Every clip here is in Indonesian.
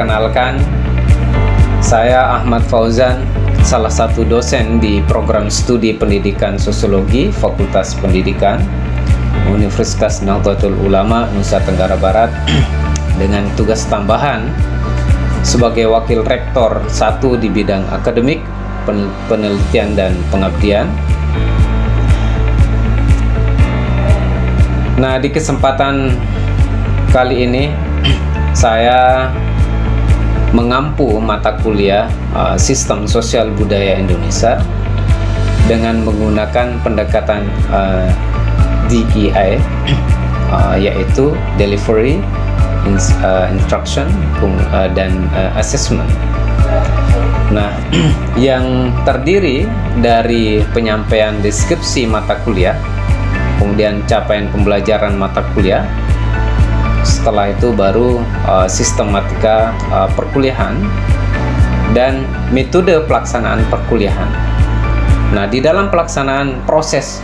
Perkenalkan, saya Ahmad Fauzan, salah satu dosen di program studi pendidikan sosiologi Fakultas Pendidikan Universitas Nahdlatul Ulama Nusa Tenggara Barat dengan tugas tambahan sebagai wakil rektor 1 di bidang akademik, penelitian dan pengabdian. Nah, di kesempatan kali ini saya mengampu mata kuliah Sistem Sosial Budaya Indonesia dengan menggunakan pendekatan DEI, yaitu Delivery, Instruction, dan Assessment. Nah, yang terdiri dari penyampaian deskripsi mata kuliah, kemudian capaian pembelajaran mata kuliah. Setelah itu baru sistematika perkuliahan dan metode pelaksanaan perkuliahan. Nah, di dalam pelaksanaan proses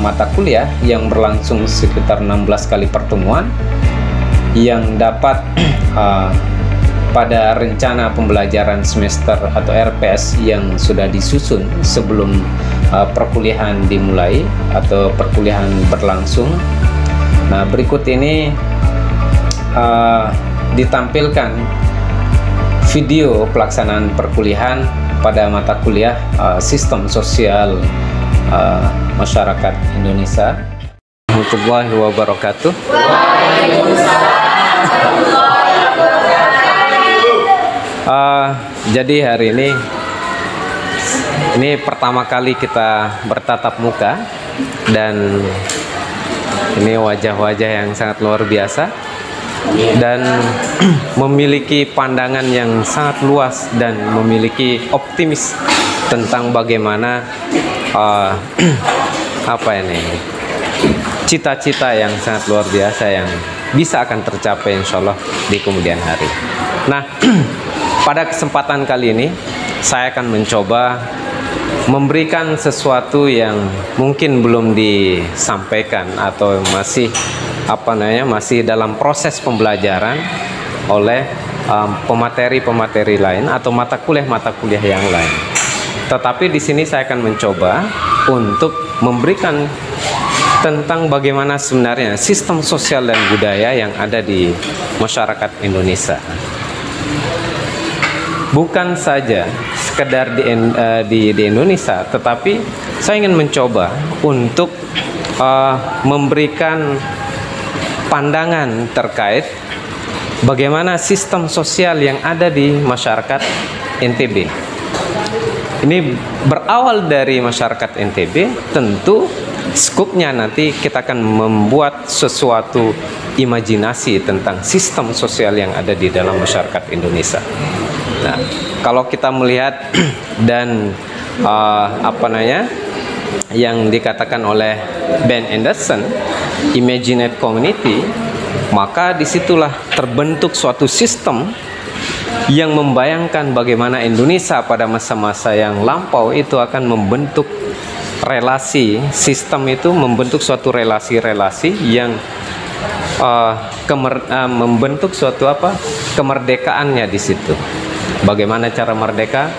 mata kuliah yang berlangsung sekitar 16 kali pertemuan yang dapat pada rencana pembelajaran semester atau RPS yang sudah disusun sebelum perkuliahan dimulai atau perkuliahan berlangsung. Nah, berikut ini ditampilkan video pelaksanaan perkuliahan pada mata kuliah Sistem Sosial Masyarakat Indonesia. Warahmatullahi wabarakatuh. Jadi hari ini pertama kali kita bertatap muka, dan ini wajah-wajah yang sangat luar biasa dan memiliki pandangan yang sangat luas dan memiliki optimis tentang bagaimana cita-cita yang sangat luar biasa yang bisa akan tercapai insya Allah di kemudian hari. Nah, pada kesempatan kali ini saya akan mencoba memberikan sesuatu yang mungkin belum disampaikan atau masih dalam proses pembelajaran oleh pemateri-pemateri lain atau mata kuliah yang lain. Tetapi di sini saya akan mencoba untuk memberikan tentang bagaimana sebenarnya sistem sosial dan budaya yang ada di masyarakat Indonesia. Bukan saja sekedar di Indonesia, tetapi saya ingin mencoba untuk memberikan pandangan terkait bagaimana sistem sosial yang ada di masyarakat NTB. Ini berawal dari masyarakat NTB, tentu skupnya nanti kita akan membuat sesuatu imajinasi tentang sistem sosial yang ada di dalam masyarakat Indonesia. Nah, kalau kita melihat dan yang dikatakan oleh Ben Anderson, Imaginate Community, maka disitulah terbentuk suatu sistem yang membayangkan bagaimana Indonesia pada masa-masa yang lampau itu akan membentuk relasi, sistem itu membentuk suatu relasi-relasi yang membentuk suatu kemerdekaannya di situ. Bagaimana cara merdeka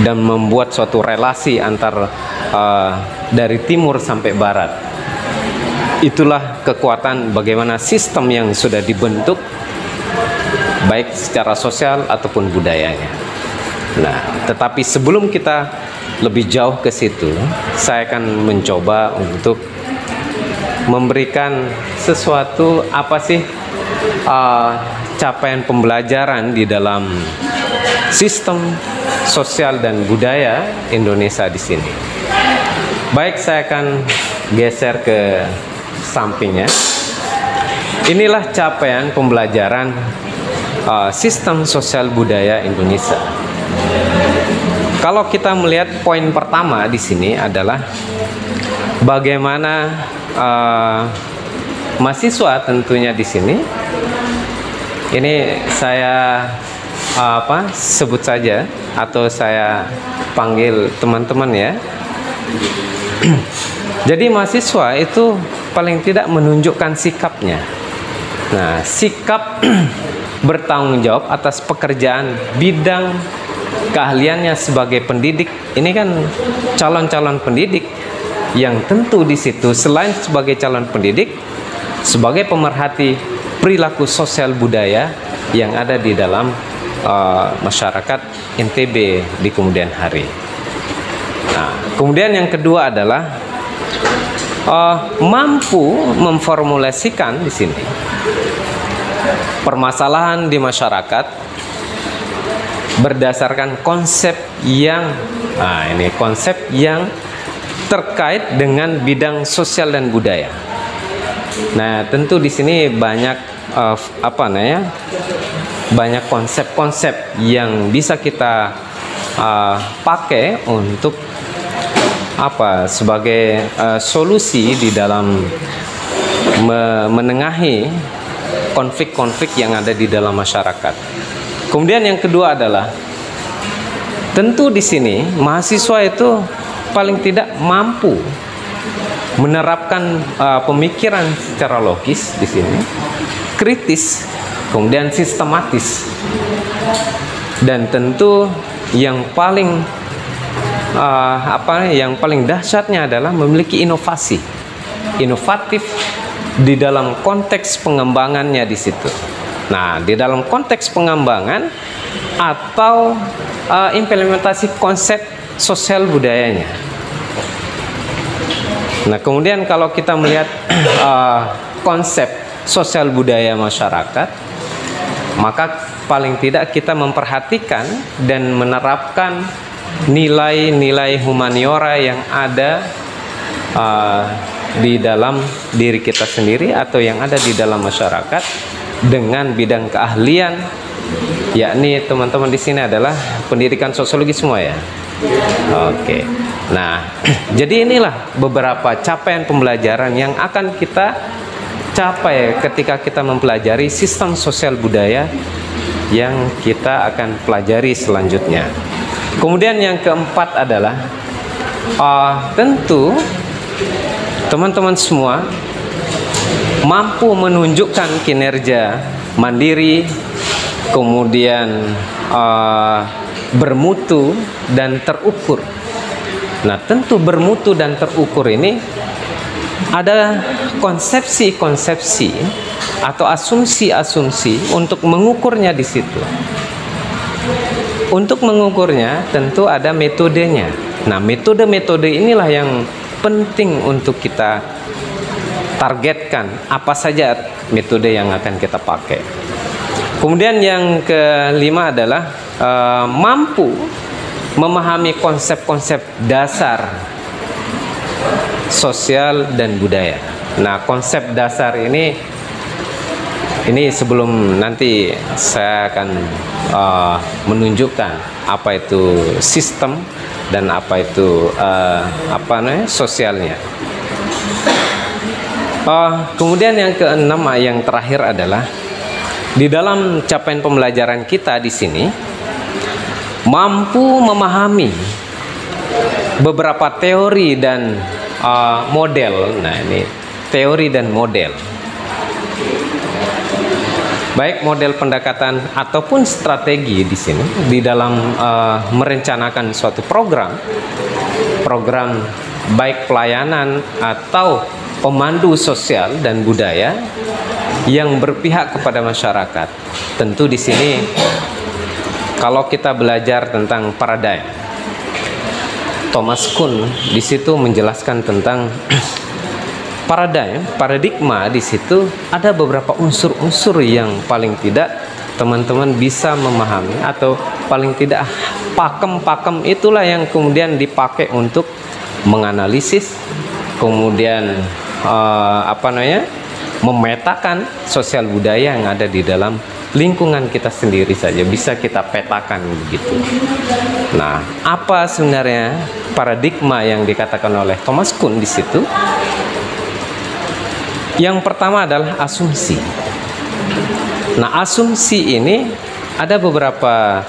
dan membuat suatu relasi antar dari timur sampai barat. Itulah kekuatan bagaimana sistem yang sudah dibentuk baik secara sosial ataupun budayanya. Nah, tetapi sebelum kita lebih jauh ke situ, saya akan mencoba untuk memberikan sesuatu capaian pembelajaran di dalam sistem sosial dan budaya Indonesia di sini. Baik, saya akan geser ke sampingnya. Inilah capaian pembelajaran sistem sosial budaya Indonesia. Kalau kita melihat poin pertama di sini adalah bagaimana mahasiswa tentunya di sini. Ini saya sebut saja atau saya panggil teman-teman ya. Jadi mahasiswa itu paling tidak menunjukkan sikapnya. Nah, sikap bertanggung jawab atas pekerjaan bidang keahliannya sebagai pendidik, ini kan calon-calon pendidik yang tentu di situ selain sebagai calon pendidik, sebagai pemerhati perilaku sosial budaya yang ada di dalam masyarakat NTB di kemudian hari. Nah, kemudian yang kedua adalah mampu memformulasikan di sini permasalahan di masyarakat berdasarkan konsep yang konsep yang terkait dengan bidang sosial dan budaya. Nah, tentu di sini banyak banyak konsep-konsep yang bisa kita pakai untuk sebagai solusi di dalam menengahi konflik-konflik yang ada di dalam masyarakat. Kemudian yang kedua adalah tentu di sini mahasiswa itu paling tidak mampu menerapkan pemikiran secara logis di sini, kritis, kemudian sistematis, dan tentu yang paling yang paling dahsyatnya adalah memiliki inovatif di dalam konteks pengembangannya di situ. Nah, di dalam konteks pengembangan atau implementasi konsep sosial budayanya. Nah, kemudian kalau kita melihat konsep sosial budaya masyarakat, maka paling tidak kita memperhatikan dan menerapkan nilai-nilai humaniora yang ada di dalam diri kita sendiri atau yang ada di dalam masyarakat dengan bidang keahlian, yakni teman-teman di sini adalah pendidikan sosiologi semua ya. Oke. Nah, jadi inilah beberapa capaian pembelajaran yang akan kita capai ketika kita mempelajari sistem sosial budaya yang kita akan pelajari selanjutnya. Kemudian yang keempat adalah tentu teman-teman semua mampu menunjukkan kinerja mandiri, kemudian bermutu dan terukur. Nah, tentu bermutu dan terukur ini ada konsepsi-konsepsi atau asumsi-asumsi untuk mengukurnya di situ. Untuk mengukurnya tentu ada metodenya. Nah, metode-metode inilah yang penting untuk kita targetkan apa saja metode yang akan kita pakai. Kemudian yang kelima adalah mampu memahami konsep-konsep dasar sosial dan budaya. Nah, konsep dasar ini sebelum nanti saya akan menunjukkan apa itu sistem dan apa itu sosialnya. Kemudian yang keenam, yang terakhir adalah di dalam capaian pembelajaran kita di sini mampu memahami beberapa teori dan model. Nah, ini teori dan model, baik model pendekatan ataupun strategi di sini di dalam merencanakan suatu program baik pelayanan atau pemandu sosial dan budaya yang berpihak kepada masyarakat. Tentu di sini kalau kita belajar tentang paradigm, Thomas Kuhn di situ menjelaskan tentang paradigma. Di situ ada beberapa unsur-unsur yang paling tidak teman-teman bisa memahami atau paling tidak pakem-pakem itulah yang kemudian dipakai untuk menganalisis, kemudian memetakan sosial budaya yang ada di dalam lingkungan kita sendiri saja bisa kita petakan begitu. Nah, apa sebenarnya paradigma yang dikatakan oleh Thomas Kuhn di situ? Yang pertama adalah asumsi. Nah, asumsi ini ada beberapa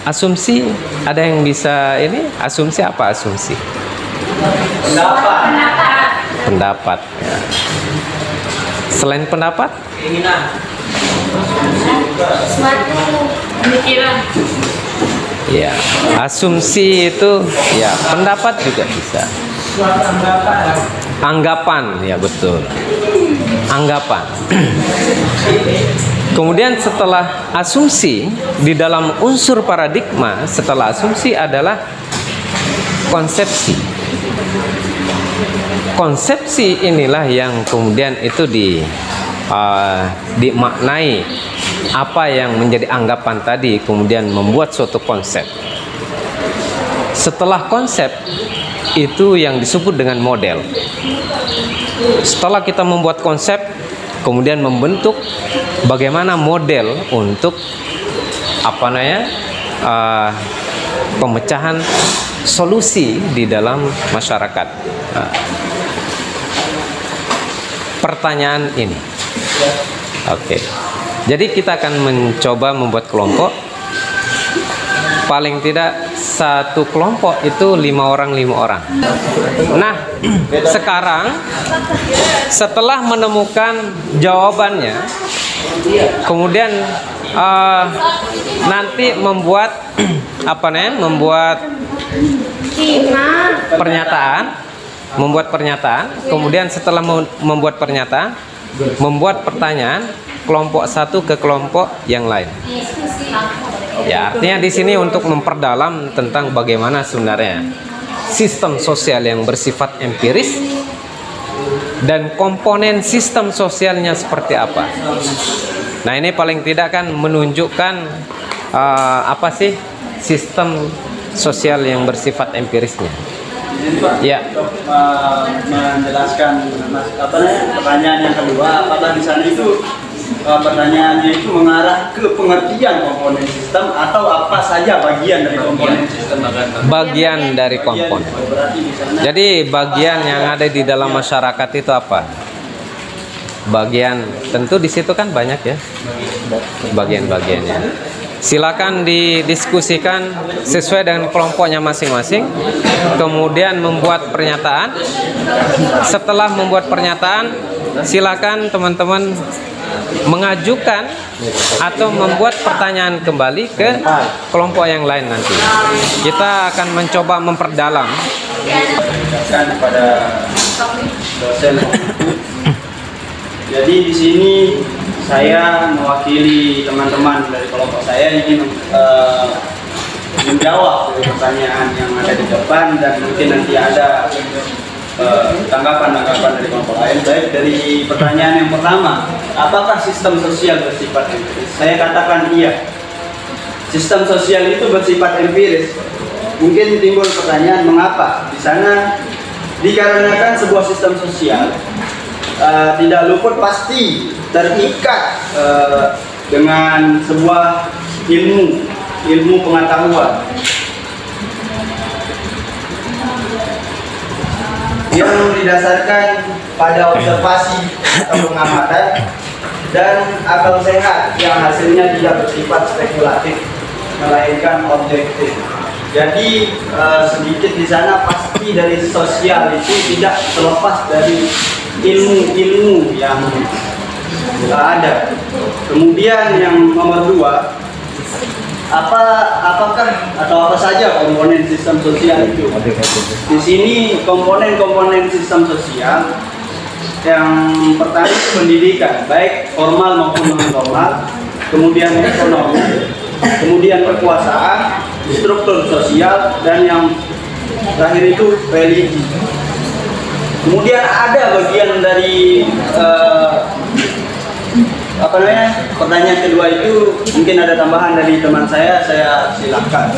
asumsi. Ada yang bisa ini? Asumsi apa asumsi? Pendapat. Ya. Selain pendapat? Keinginan. Suatu pemikiran. Ya, asumsi itu ya pendapat juga bisa. Suatu anggapan. Anggapan, ya betul. Anggapan. Kemudian setelah asumsi, di dalam unsur paradigma, setelah asumsi adalah konsepsi. Konsepsi inilah yang kemudian itu dimaknai apa yang menjadi anggapan tadi, kemudian membuat suatu konsep. Setelah konsep, itu yang disebut dengan model. Setelah kita membuat konsep, kemudian membentuk bagaimana model untuk pemecahan solusi di dalam masyarakat. Pertanyaan ini. Oke. Jadi kita akan mencoba membuat kelompok. Paling tidak satu kelompok itu 5 orang. Nah, sekarang setelah menemukan jawabannya, kemudian nanti membuat pernyataan. Kemudian setelah membuat pernyataan, membuat pertanyaan kelompok satu ke kelompok yang lain. Ya, artinya di sini untuk memperdalam tentang bagaimana sebenarnya sistem sosial yang bersifat empiris dan komponen sistem sosialnya seperti apa. Nah, ini paling tidak kan menunjukkan apa sih sistem sosial yang bersifat empirisnya. Ya. Untuk menjelaskan pertanyaan yang kedua, apakah di sana itu pertanyaannya itu mengarah ke pengertian komponen sistem atau apa saja bagian dari komponen sistem? Bagian dari komponen. Jadi bagian yang ada di dalam masyarakat itu apa? Bagian, tentu di situ kan banyak ya bagian-bagiannya. Silakan didiskusikan sesuai dengan kelompoknya masing-masing. Kemudian membuat pernyataan. Setelah membuat pernyataan, silakan teman-teman mengajukan atau membuat pertanyaan kembali ke kelompok yang lain nanti. Kita akan mencoba memperdalam. Kepada dosen. Jadi di sini saya mewakili teman-teman dari kelompok saya ingin menjawab pertanyaan yang ada di depan, dan mungkin nanti ada tanggapan-tanggapan dari kelompok lain. Baik, dari pertanyaan yang pertama, apakah sistem sosial bersifat empiris? Saya katakan iya. Sistem sosial itu bersifat empiris. Mungkin timbul pertanyaan mengapa? Di sana dikarenakan sebuah sistem sosial tidak luput pasti terikat dengan sebuah ilmu pengetahuan yang didasarkan pada observasi atau pengamatan dan akal sehat yang hasilnya tidak bersifat spekulatif melainkan objektif. Jadi sedikit di sana pasti dari sosial itu tidak terlepas dari ilmu yang ada. Kemudian yang nomor 2, apakah atau apa saja komponen sistem sosial itu? Di sini komponen-komponen sistem sosial yang pertama itu pendidikan, baik formal maupun non formal, kemudian ekonomi, kemudian kekuasaan, struktur sosial, dan yang terakhir itu religi. Kemudian ada bagian dari pertanyaan kedua itu, mungkin ada tambahan dari teman saya silakan.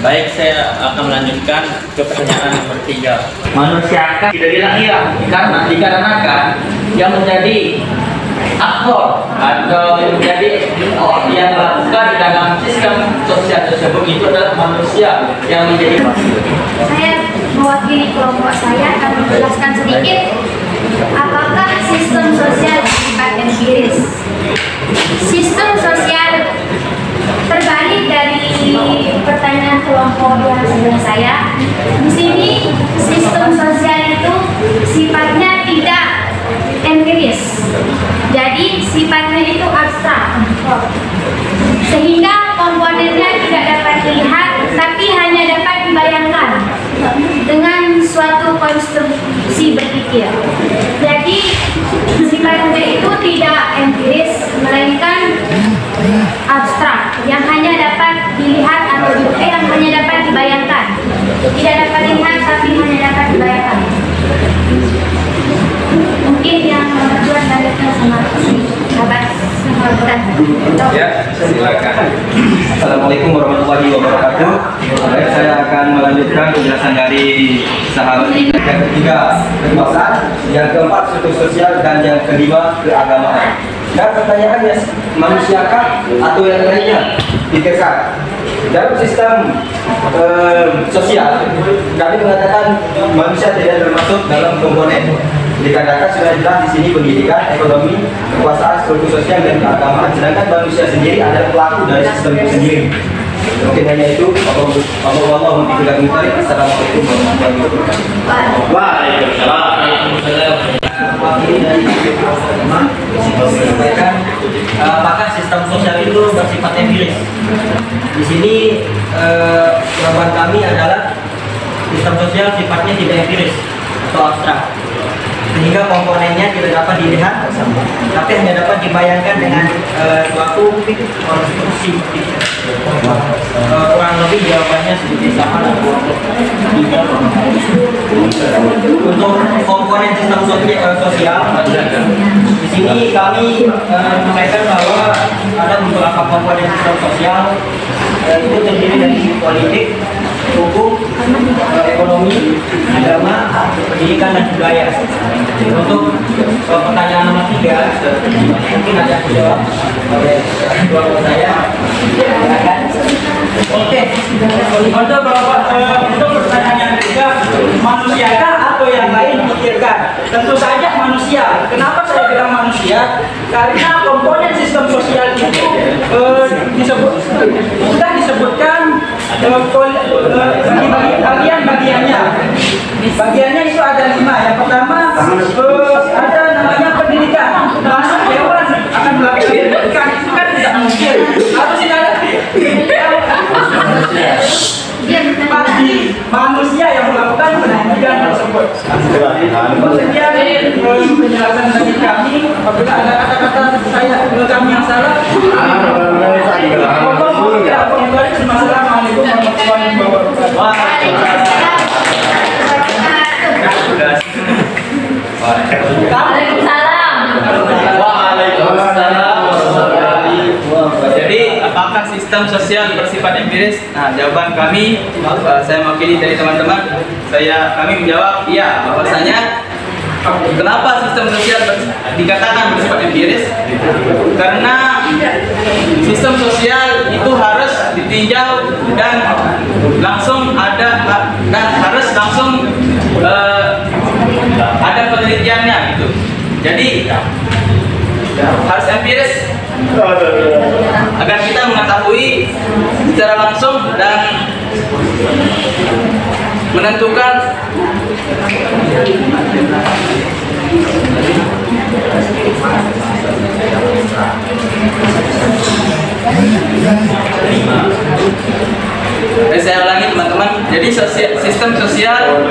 Baik, saya akan melanjutkan ke pertanyaan nomor 3. Manusia akan tidak hilang karena dikarenakan yang menjadi aktor atau yang menjadi yang melakukan di dalam sistem sosial tersebut itu adalah manusia yang menjadi. Saya mewakili kelompok saya akan menjelaskan sedikit apakah sistem sosial bersifat empiris. Sistem sosial terbalik dari pertanyaan kelompok yang sebelah saya. Di sini sistem sosial itu sifatnya tidak sifatnya itu abstrak, sehingga komponennya tidak dapat dilihat, tapi hanya dapat dibayangkan dengan suatu konstruksi berpikir. Jadi sifatnya itu tidak empiris, melainkan abstrak, yang hanya dapat dilihat atau yang hanya dapat dibayangkan. Tidak dapat dilihat, tapi hanya dapat dibayangkan. Mungkin yang berdua lanjutkan sama sahabat. Ya, silakan. Assalamualaikum warahmatullahi wabarakatuh. Baik, saya akan melanjutkan penjelasan dari sahabat. Yang ketiga, kekuasaan. Yang keempat, struktur sosial. Dan yang kelima, keagamaan. Dan pertanyaannya, manusiakah atau yang lainnya? Pikirkan. Dalam sistem sosial, kami mengatakan manusia tidak termasuk dalam komponen. Dikatakan sudah jelas di sini pendidikan, ekonomi, kekuasaan, struktur sosial, dan keagamaan. Sedangkan manusia sendiri adalah pelaku dari sistem itu sendiri. Mungkin hanya itu. Assalamualaikum warahmatullahi wabarakatuh. Waalaikumsalam. Apakah sistem sosial itu bersifat empiris? Di sini jawaban kami adalah sistem sosial sifatnya tidak empiris atau abstrak, sehingga komponennya tidak dapat dilihat, tapi hanya dapat dibayangkan dengan suatu konstruksi. Kurang lebih jawabannya sedikit sama untuk komponen sistem sosial. Di sini kami menyampaikan bahwa ada beberapa komponen sistem sosial, itu terdiri dari politik, hukum, ekonomi, agama, pendidikan, dan budaya. Untuk pertanyaan nomor 3, mungkin ada yang dijawab oleh keluarga saya. Oke, untuk pertanyaan ketiga, manusiakah atau yang lain pikirkan? Tentu saja manusia. Kenapa saya bilang manusia? Karena komponen sistem sosial itu sudah disebutkan bagian-bagiannya. Bagiannya itu ada 5. Yang pertama ada namanya pendidikan. Masa hewan akan melakukan pendidikan itu kan tidak mungkin. Harus tidak ada. Pasti manusia yang melakukan pendidikan tersebut. Sekian penjelasan dari kami. Apabila ada kata-kata saya kami yang salah, Assalamualaikum warahmatullahi wabarakatuh. Jadi apakah sistem sosial bersifat empiris? Nah, jawaban kami, saya mewakili dari teman-teman, kami menjawab iya, bahwasanya kenapa sistem sosial dikatakan bersifat empiris? Karena sistem sosial itu harus ditinjau dan langsung ada harus langsung ada penelitiannya gitu. Jadi harus empiris agar kita mengetahui secara langsung dan menentukan saya ulangi teman-teman. Jadi sistem sosial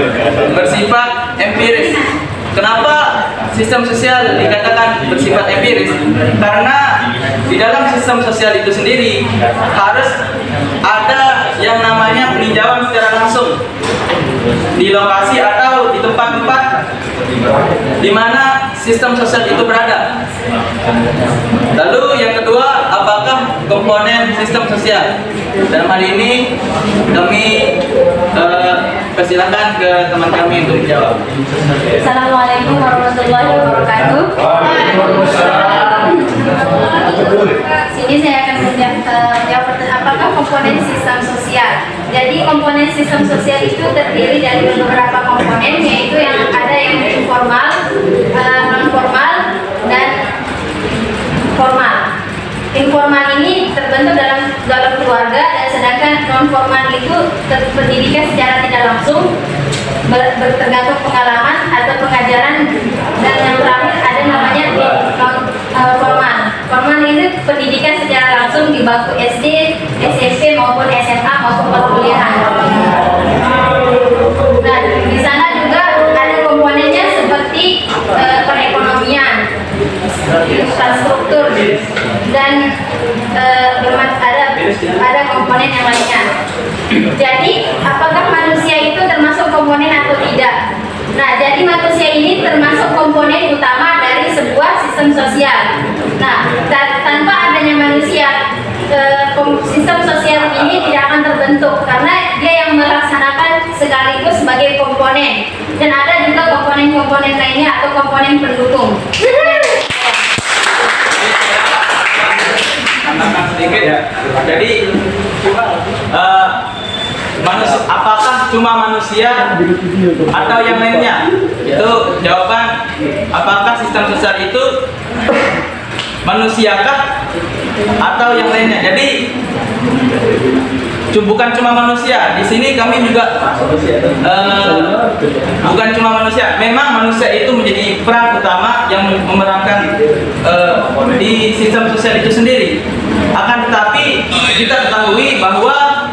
bersifat empiris. Kenapa sistem sosial dikatakan bersifat empiris? Karena di dalam sistem sosial itu sendiri harus ada yang namanya peninjauan secara langsung di lokasi atau di tempat-tempat di mana sistem sosial itu berada. Lalu yang kedua, apakah komponen sistem sosial? Dalam hal ini kami persilakan ke teman kami untuk menjawab. Assalamualaikum warahmatullahi wabarakatuh. Sini saya akan menjawab apakah komponen sistem sosial. Jadi komponen sistem sosial itu terdiri dari beberapa komponen, yaitu yang ada yang informal, non formal, dan formal. Informal ini terbentuk dalam keluarga, dan sedangkan non formal itu pendidikan secara tidak langsung, tergantung pengalaman atau pengajaran, dan yang terakhir ada namanya non formal. pendidikan secara langsung di bangku SD, SMP maupun SMA maupun perkuliahan. Nah, di sana juga ada komponennya seperti perekonomian, infrastruktur, dan ada komponen yang lainnya. Jadi, apakah manusia itu termasuk komponen atau tidak? Nah, jadi manusia ini termasuk komponen utama dari sebuah sistem sosial. Nah, tanpa adanya manusia, sistem sosial ini tidak akan terbentuk karena dia yang melaksanakan sekaligus sebagai komponen, dan ada juga komponen-komponen lainnya atau komponen pendukung. Tambahkan sedikit ya. Jadi apakah cuma manusia atau yang lainnya? Itu jawaban, apakah sistem sosial itu manusiakah atau yang lainnya? Jadi bukan cuma manusia. Di sini kami juga bukan cuma manusia. Memang manusia itu menjadi peran utama yang memerankan di sistem sosial itu sendiri. Akan tetapi kita ketahui bahwa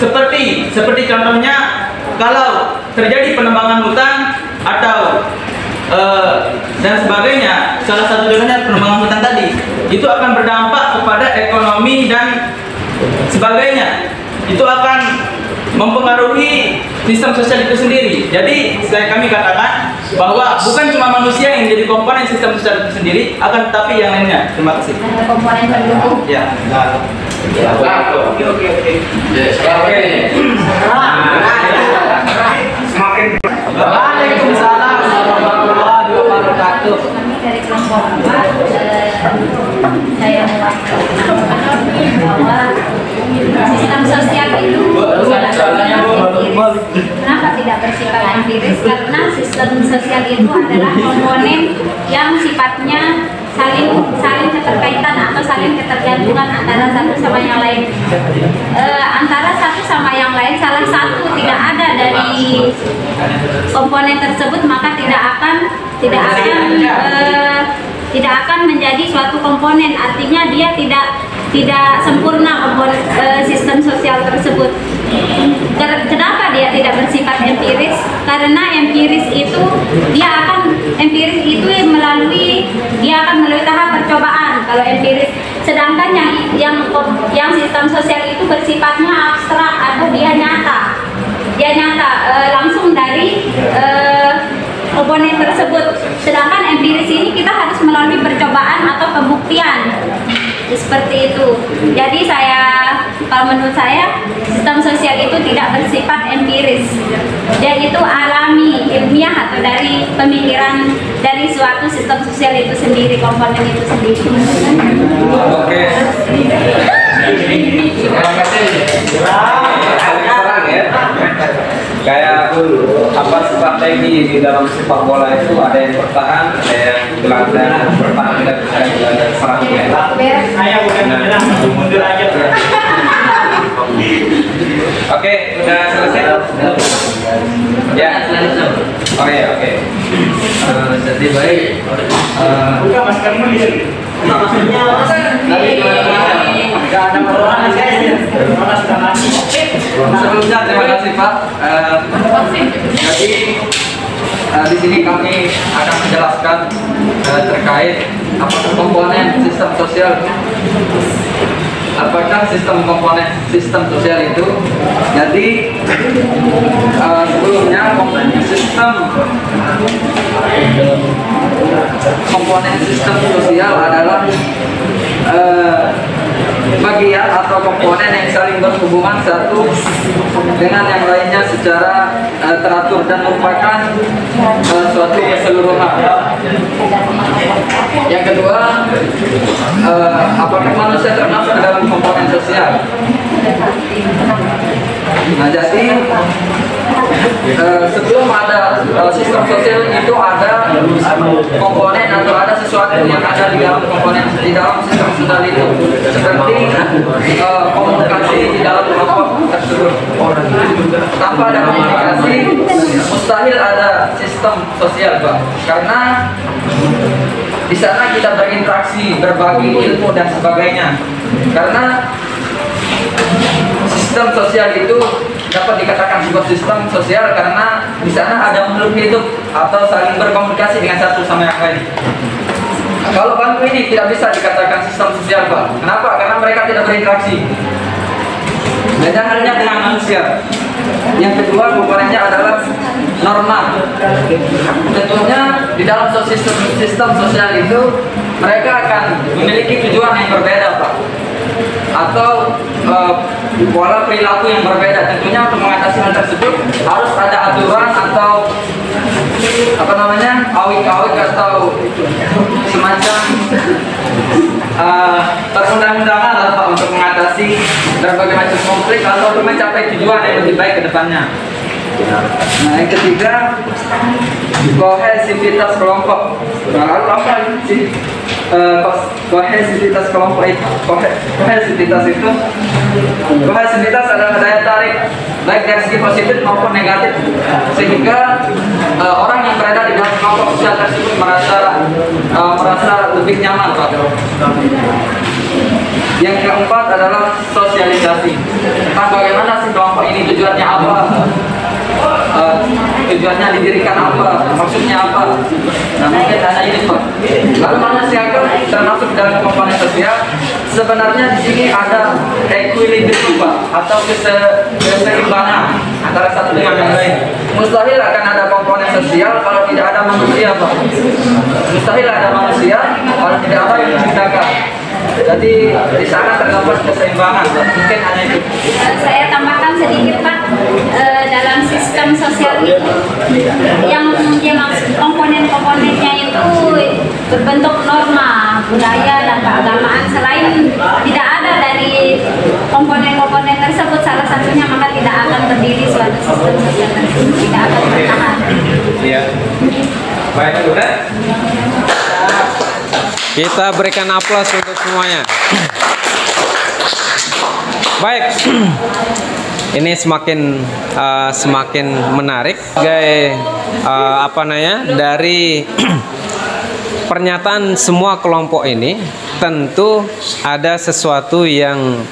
seperti contohnya kalau terjadi penebangan hutan atau dan sebagainya, salah satu contohnya penebangan hutan tadi, itu akan berdampak kepada ekonomi dan sebagainya. Itu akan mempengaruhi sistem sosial itu sendiri. Jadi kami katakan bahwa bukan cuma manusia yang menjadi komponen sistem sosial itu sendiri, akan tetapi yang lainnya. Terima kasih. Komponen pendukung. Ya. Oke. Waalaikumsalam warahmatullahi wabarakatuh. Kami dari kelompok saya mewakili bahwa sistem sosial itu kenapa tidak bersifat empiris? Karena sistem sosial itu adalah komponen yang sifatnya saling keterkaitan atau saling ketergantungan antara satu sama yang lain. Antara satu sama yang lain, salah satu tidak ada dari komponen tersebut, maka tidak akan menjadi suatu komponen. Artinya dia tidak sempurna komponen sistem sosial tersebut. Kenapa dia tidak bersifat empiris? Karena empiris itu dia akan melalui tahap percobaan kalau empiris. Sedangkan yang sistem sosial itu bersifatnya abstrak atau dia nyata langsung dari komponen tersebut. Sedangkan empiris ini kita harus melalui percobaan atau pembuktian. Seperti itu. Jadi kalau menurut saya sistem sosial itu tidak bersifat empiris. Dia itu alami, ilmiah, atau dari pemikiran dari suatu sistem sosial itu sendiri, komponen itu sendiri. Oke. Terima kasih. Serang ya. Kayak apa strategi di dalam sepak bola itu, ada yang bertahan, ada yang gelandang, bertahan dan serang ya. Saya udah bilang mundur aja. Oke, udah selesai. Ya. Oke. Jadi baik. Buka maskermu di sini. Maksudnya nggak ada perlawanan saya. Sebelumnya terima kasih Pak. Jadi di sini kami akan menjelaskan terkait apakah komponen sistem sosial. Apakah komponen sistem sosial itu? Jadi sebelumnya komponen sistem sosial adalah bagian atau komponen yang saling berhubungan satu dengan yang lainnya secara teratur dan merupakan suatu keseluruhan. Yang kedua, apakah manusia termasuk dalam komponen sosial? Nah, jadi sebelum ada sistem sosial itu ada komponen atau ada sesuatu yang ada di dalam komponen di dalam sistem sosial itu, seperti komunikasi di dalam kelompok tersebut. Tanpa ada komunikasi mustahil ada sistem sosial, Pak, karena di sana kita berinteraksi, berbagi ilmu dan sebagainya. Karena sistem sosial itu dapat dikatakan sebuah sistem sosial karena di sana ada makhluk hidup atau saling berkomunikasi dengan satu sama yang lain. Kalau bangku ini tidak bisa dikatakan sistem sosial, Pak. Kenapa? Karena mereka tidak berinteraksi. Beda halnya dengan manusia. Yang kedua komponennya adalah norma. Tentunya di dalam sistem sosial itu mereka akan memiliki tujuan yang berbeda, Pak, atau pola perilaku yang berbeda. Tentunya untuk mengatasi hal tersebut harus ada aturan atau awik-awik atau semacam perundang-undangan lah, Pak, untuk mengatasi berbagai macam konflik atau untuk mencapai tujuan yang lebih baik ke depannya. Nah, yang ketiga, kohesivitas kelompok. Nah, lalu apa sih kohesivitas kelompok itu? Kohesivitas adalah daya tarik baik dari segi positif maupun negatif, sehingga orang yang berada di dalam kelompok sosial tersebut merasa lebih nyaman, Pak. Yang keempat adalah sosialisasi, tentang bagaimana sih kelompok ini, tujuannya apa, tujuannya didirikan apa, maksudnya apa. Nah, mungkin hanya ini, Pak. Lalu manusia termasuk dalam komponen sosial. Sebenarnya di sini ada equilibrium, Pak, atau keseimbangan antara satu dengan yang lain. Mustahil akan ada komponen sosial kalau tidak ada manusia, Pak. Mustahil ada manusia kalau tidak ada yang menciptakan. Jadi di sana terdapat keseimbangan. Mungkin hanya itu. Saya tambahkan sedikit, Pak. Dalam sistem sosial itu yang maksud komponen-komponennya itu berbentuk norma, budaya dan keagamaan. Selain tidak ada dari komponen-komponen tersebut salah satunya, maka tidak akan berdiri suatu sistem sosial tersebut, tidak akan bertahan. Iya. Baik, sudah. Kita berikan aplaus untuk semuanya. Baik, ini semakin menarik. Dari pernyataan semua kelompok ini tentu ada sesuatu yang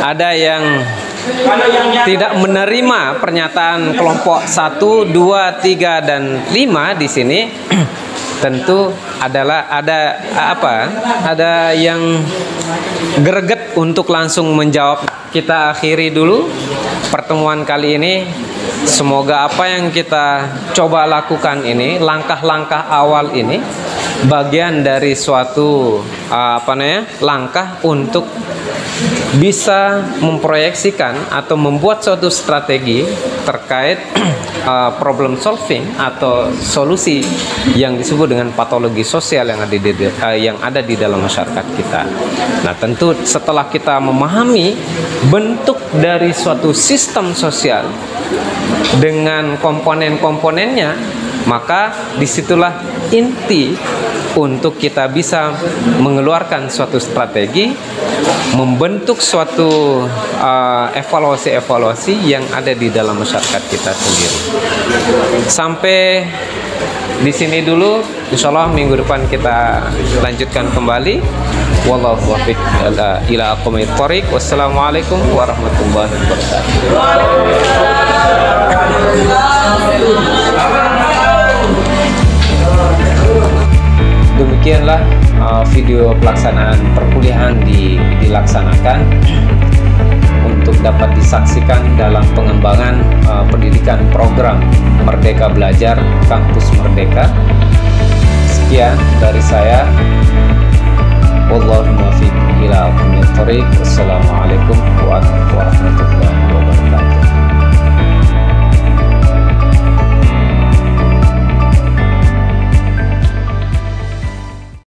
ada yang tidak menerima pernyataan kelompok 1, 2, 3, dan 5 di sini. Tentu adalah ada yang greget untuk langsung menjawab. Kita akhiri dulu pertemuan kali ini. Semoga apa yang kita coba lakukan ini, langkah-langkah awal ini, bagian dari suatu langkah untuk bisa memproyeksikan atau membuat suatu strategi terkait problem solving atau solusi yang disebut dengan patologi sosial yang ada di dalam masyarakat kita. Nah, tentu setelah kita memahami bentuk dari suatu sistem sosial dengan komponen-komponennya, maka disitulah inti untuk kita bisa mengeluarkan suatu strategi, membentuk suatu evaluasi-evaluasi yang ada di dalam masyarakat kita sendiri. Sampai di sini dulu, insya Allah minggu depan kita lanjutkan kembali. Wallahu muwaffiq ila aqwamit thoriq. Wassalamualaikum warahmatullahi wabarakatuh. Demikianlah video pelaksanaan perkuliahan dilaksanakan untuk dapat disaksikan dalam pengembangan pendidikan program Merdeka Belajar Kampus Merdeka. Sekian dari saya. Wallahu muwaffiq ila aqwamit thoriq. Wassalamualaikum warahmatullahi wabarakatuh.